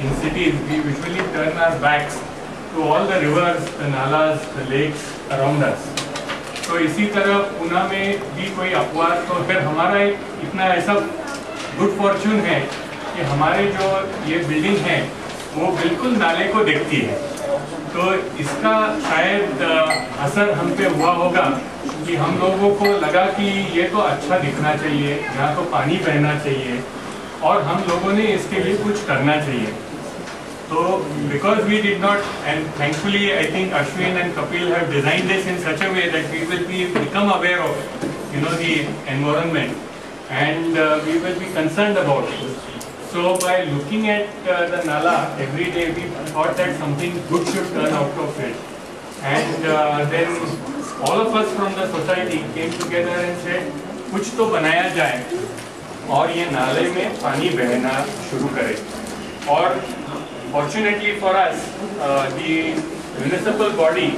in cities we usually turn our backs to all the rivers, the nalas, the lakes around us. तो इसी तरह पुणे में भी कोई अपवाद, तो फिर हमारा एक इतना ऐसा गुड फॉर्चून है कि हमारे जो ये बिल्डिंग है वो बिल्कुल नाले को देखती है। तो इसका शायद असर हम पे हुआ होगा कि हम लोगों को लगा कि ये तो अच्छा दिखना चाहिए, यहाँ तो पानी बहना चाहिए और हम लोगों ने इसके लिए कुछ करना चाहिए। तो because we did not, and thankfully I think Ashwin and Kapil have designed this in such a way that we will become aware of, the environment, and we will be concerned about it. So by looking at the nala every day, we thought that something good should turn out of it, and then all of us from the society came together and said, कुछ तो बनाया जाए और ये नाले में पानी बहना शुरू करे। और fortunately for us, the municipal body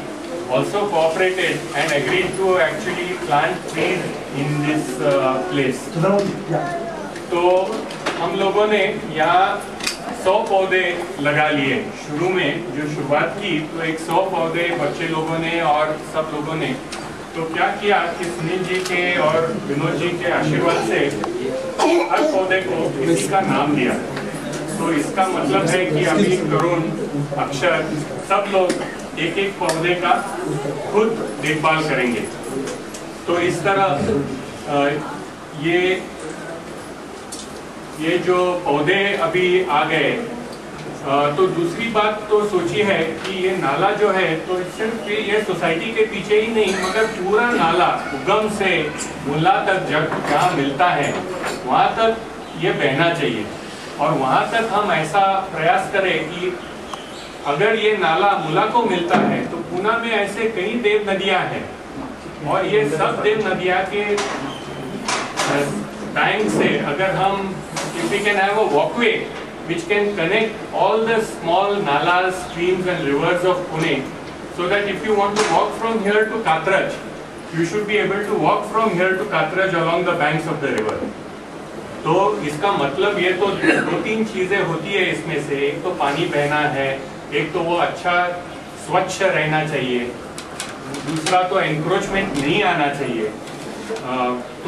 also cooperated and agreed to actually plant trees in this place. तो हम लोगों ने यहाँ 100 पौधे लगा लिए। शुरू में जो शुरुआत की तो एक 100 पौधे बच्चे लोगों ने और सब लोगों ने तो क्या किया कि सुनील जी के और विनोद जी के आशीर्वाद से हर पौधे को किसी का नाम दिया। तो इसका मतलब है कि अभी करुण, अक्षर, सब लोग एक एक पौधे का खुद देखभाल करेंगे। तो इस तरह ये जो पौधे अभी आ गए, तो दूसरी बात तो सोची है कि ये नाला जो है तो सिर्फ ये सोसाइटी के पीछे ही नहीं मगर पूरा नाला उगम से मुला तक जहाँ मिलता है वहाँ तक ये बहना चाहिए। और वहाँ तक हम ऐसा प्रयास करें कि अगर ये नाला मुला को मिलता है तो पुणे में ऐसे कई देव नदियाँ हैं और ये सब देव नदियाँ के बैंक से अगर हम if we can have a walkway which can connect all the small nalas, streams and rivers of Pune, so that if you want to walk from here to Katraj, you should be able to walk from here to Katraj along the banks of the river. तो इसका मतलब ये तो 2-3 चीजें होती है इसमें से, एक तो पानी बहना है, एक तो वो अच्छा स्वच्छ रहना चाहिए, दूसरा तो एनक्रोचमेंट नहीं आना चाहिए।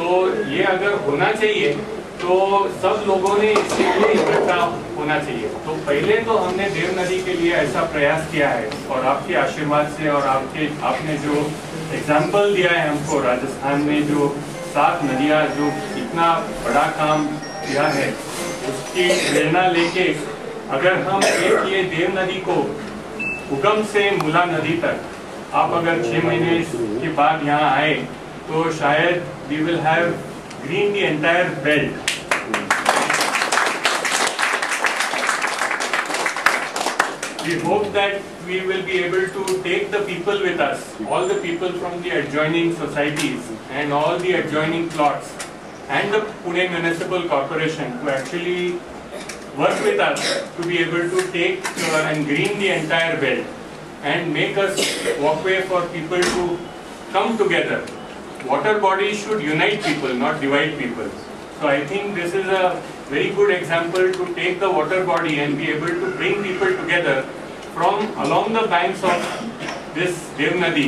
तो ये अगर होना चाहिए तो सब लोगों ने इसके लिए इकट्ठा होना चाहिए। तो पहले तो हमने देव नदी के लिए ऐसा प्रयास किया है और आपके आशीर्वाद से और आपने जो एग्जाम्पल दिया है हमको राजस्थान में जो 7 नदियाँ जो इतना बड़ा काम किया है उसकी प्रेरणा लेके अगर हम एक ये देव नदी को उगम से मुला नदी तक आप अगर 6 महीने के बाद यहाँ आए तो शायद we will have green the entire belt. We hope that we will be able to take the people with us, all the people from the adjoining societies and all the adjoining plots and the Pune Municipal Corporation to actually work with us to be able to take and green the entire belt and make us walkway for people to come together. Water bodies should unite people, not divide people. So I think this is a very good example to take the water body and be able to bring people together from along the banks of this Dev Nadi,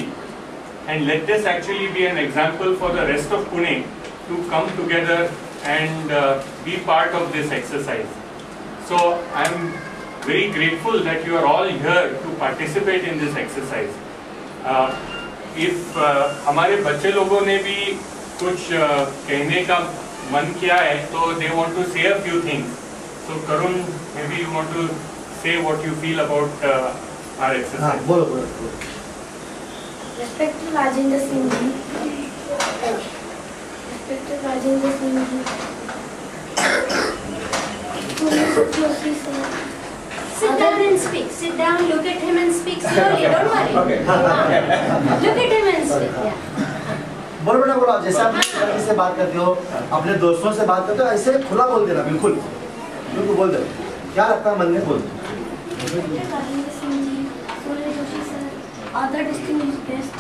and let this actually be an example for the rest of Pune to come together and be part of this exercise. So I am very grateful that you are all here to participate in this exercise. If हमारे बच्चे लोगों ने भी कुछ कहने का मन किया है तो they want to say a few things. So Karun, maybe you want to say what you feel about our exercise. बोलो. Respected Rajendra Singh ji. Respected Rajendra Singh ji. Sit down and speak. Sit down, look at him and speak slowly. Don't worry. Okay. Look at him and speak. Yeah. बोलो बेटा बोलो, जैसे आप लड़की से बात करते हो, अपने दोस्तों से बात करते हो, ऐसे खुला बोल देना, बिल्कुल बोल दे, क्या लगता है मन में, बोल। Rajendra Singh ji, Surya Joshi sir, other distinguished guests,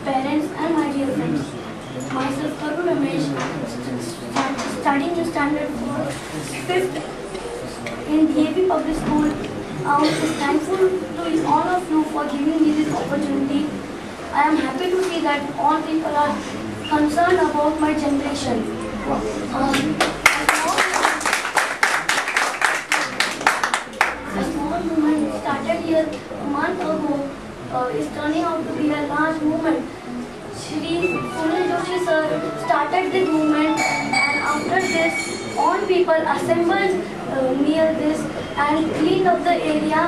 parents and my dear friends. Myself Karun Ramesh, studying in standard 4, 5th in DAP Public School, is thankful to all of you for giving me this opportunity. I am happy to see that all people are concerned about my generation. A small movement started here a month ago is turning out to be a large movement. Shri Sunil Joshi sir started this movement, and after this, all people assembled near this and cleaned up the area.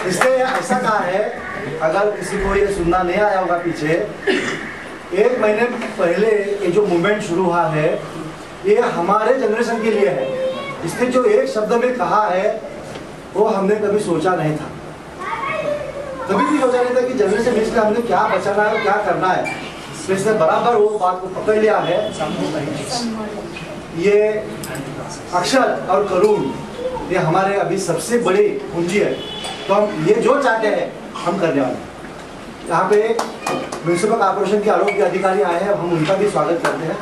इससे ऐसा कहा है, अगर किसी को ये सुनना नहीं आया होगा पीछे, 1 महीने पहले ये जो मूवमेंट शुरू हुआ है, ये हमारे जनरेशन के लिए है। इसने जो एक शब्द में कहा है वो हमने कभी सोचा नहीं था, कभी भी सोचा नहीं था कि जनरेशन बेस पे हमने क्या बचाना है और क्या करना है। तो इसने बराबर वो बात को पकड़ लिया है। ये अक्षर और करुण ये हमारे अभी सबसे बड़ी पूंजी है। तो हम ये जो चाहते हैं हम करने वाले हैं। यहाँ पे म्यूनिसिपल कॉर्पोरेशन के आरोग्य अधिकारी आए हैं, हम उनका भी स्वागत करते हैं।